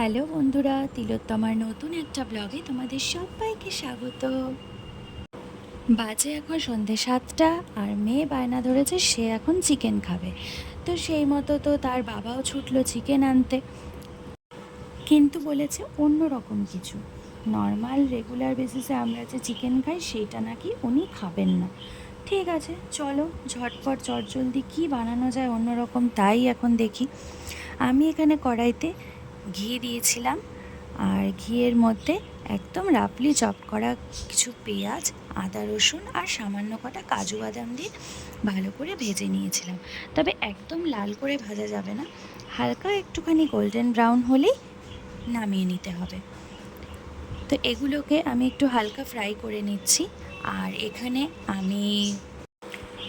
Hello বন্ধুরা, তিলোত্তমার নতুন একটা ব্লগে তোমাদের সবাইকে স্বাগত। বাজে এখন সন্ধে 7টা, আর মেয়ে বায়না ধরেছে সে এখন চিকেন খাবে। তো সেই মতো তো তার বাবাও ছুটলো চিকেন আনতে, কিন্তু বলেছে অন্য রকম কিছু। নর্মাল রেগুলার বেসিসে আমরা যে চিকেন খাই সেইটা নাকি উনি খাবেন না। ঠিক আছে, চলো ঝটপট চটজলদি কী বানানো যায় অন্যরকম তাই এখন দেখি। আমি এখানে কড়াইতে ঘি দিয়েছিলাম, আর ঘিয়ের মধ্যে একদম রাফলি চপ করা কিছু পেঁয়াজ, আদা রসুন আর সামান্য কটা কাজু বাদাম দিয়ে ভালো করে ভেজে নিয়েছিলাম। তবে একদম লাল করে ভাজা যাবে না, হালকা একটুখানি গোল্ডেন ব্রাউন হলেই নামিয়ে নিতে হবে। তো এগুলোকে আমি একটু হালকা ফ্রাই করে নিচ্ছি। আর এখানে আমি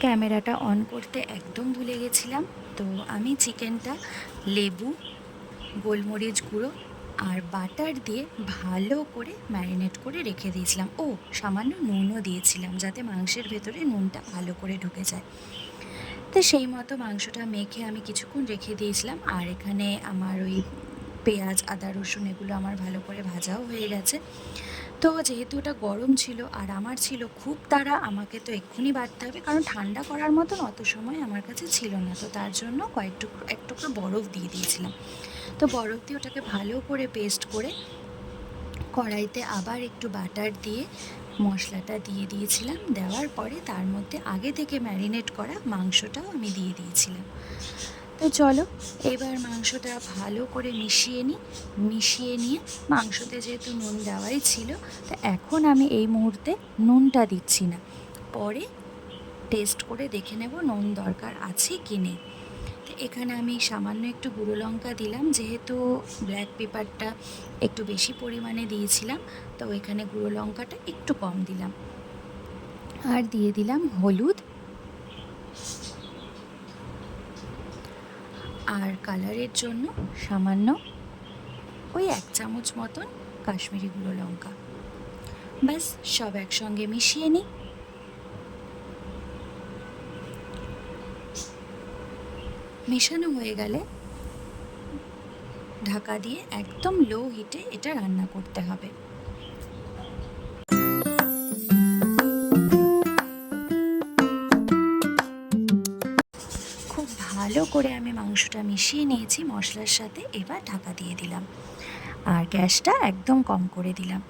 ক্যামেরাটা অন করতে একদম ভুলে গেছিলাম। তো আমি চিকেনটা লেবু, গোলমরিচ গুঁড়ো আর বাটার দিয়ে ভালো করে ম্যারিনেট করে রেখে দিয়েছিলাম। ও সামান্য নুনও দিয়েছিলাম যাতে মাংসের ভেতরে নুনটা ভালো করে ঢুকে যায়। তো সেই মতো মাংসটা মেখে আমি কিছুক্ষণ রেখে দিয়েছিলাম। আর এখানে আমার ওই পেঁয়াজ, আদা, রসুন এগুলো আমার ভালো করে ভাজাও হয়ে গেছে। তো যেহেতু ওটা গরম ছিল আর আমার ছিল খুব তাড়া, আমাকে তো এক্ষুনি বাটতে হবে, কারণ ঠান্ডা করার মতন অত সময় আমার কাছে ছিল না। তো তার জন্য এক টুকরো বরফ দিয়ে দিয়েছিলাম। তো বরফ দিয়ে ওটাকে ভালো করে পেস্ট করে কড়াইতে আবার একটু বাটার দিয়ে মশলাটা দিয়ে দিয়েছিলাম। দেওয়ার পরে তার মধ্যে আগে থেকে ম্যারিনেট করা মাংসটাও আমি দিয়ে দিয়েছিলাম। তো চলো এবার মাংসটা ভালো করে মিশিয়ে নিয়ে মাংসতে যেহেতু নুন দেওয়াই ছিল, তো এখন আমি এই মুহূর্তে নুনটা দিচ্ছি না, পরে টেস্ট করে দেখে নেব নুন দরকার আছে কি নেই। তো এখানে আমি সামান্য একটু গুঁড়ো লঙ্কা দিলাম, যেহেতু ব্ল্যাক পেপারটা একটু বেশি পরিমাণে দিয়েছিলাম, তো এখানে গুঁড়ো লঙ্কাটা একটু কম দিলাম। আর দিয়ে দিলাম হলুদ, আর কালারের জন্য সামান্য ওই 1 চামচ মতন কাশ্মীরি গুঁড়ো লঙ্কা। ব্যাস সব একসঙ্গে মিশিয়ে নিই। মেশানো হয়ে গেলে ঢাকা দিয়ে একদম লো হিটে এটা রান্না করতে হবে। খুব ভালো করে আমি মাংসটা মিশিয়ে নিয়েছি মশলার সাথে, এবার ঢাকা দিয়ে দিলাম আর গ্যাসটা একদম কম করে দিলাম।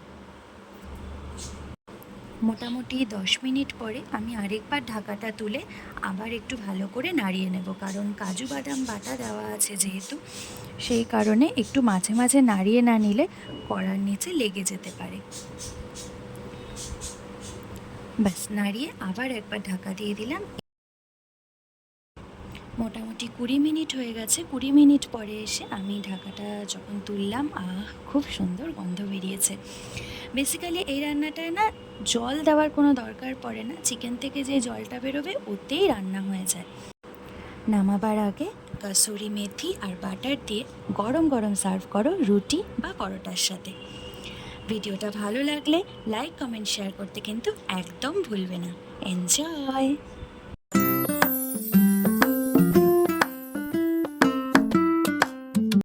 মোটামুটি 10 মিনিট পরে আমি আরেকবার ঢাকাটা তুলে আবার একটু ভালো করে নাড়িয়ে নেব, কারণ কাজু বাদাম বাটা দেওয়া আছে যেহেতু, সেই কারণে একটু মাঝে মাঝে নাড়িয়ে না নিলে কড়ার নিচে লেগে যেতে পারে। ব্যাস নাড়িয়ে আবার একবার ঢাকা দিয়ে দিলাম। মোটামুটি 20 মিনিট হয়ে গেছে। 20 মিনিট পরে এসে আমি ঢাকাটা যখন তুললাম, খুব সুন্দর গন্ধ বেরিয়েছে। বেসিক্যালি এই রান্নাটায় না জল দেওয়ার কোনো দরকার পড়ে না, চিকেন থেকে যে জলটা বেরোবে ওতেই রান্না হয়ে যায়। নামাবার আগে কাসুরি মেথি আর বাটার দিয়ে গরম গরম সার্ভ করো রুটি বা পরোটার সাথে। ভিডিওটা ভালো লাগলে লাইক, কমেন্ট, শেয়ার করতে কিন্তু একদম ভুলবে না। এনজয়।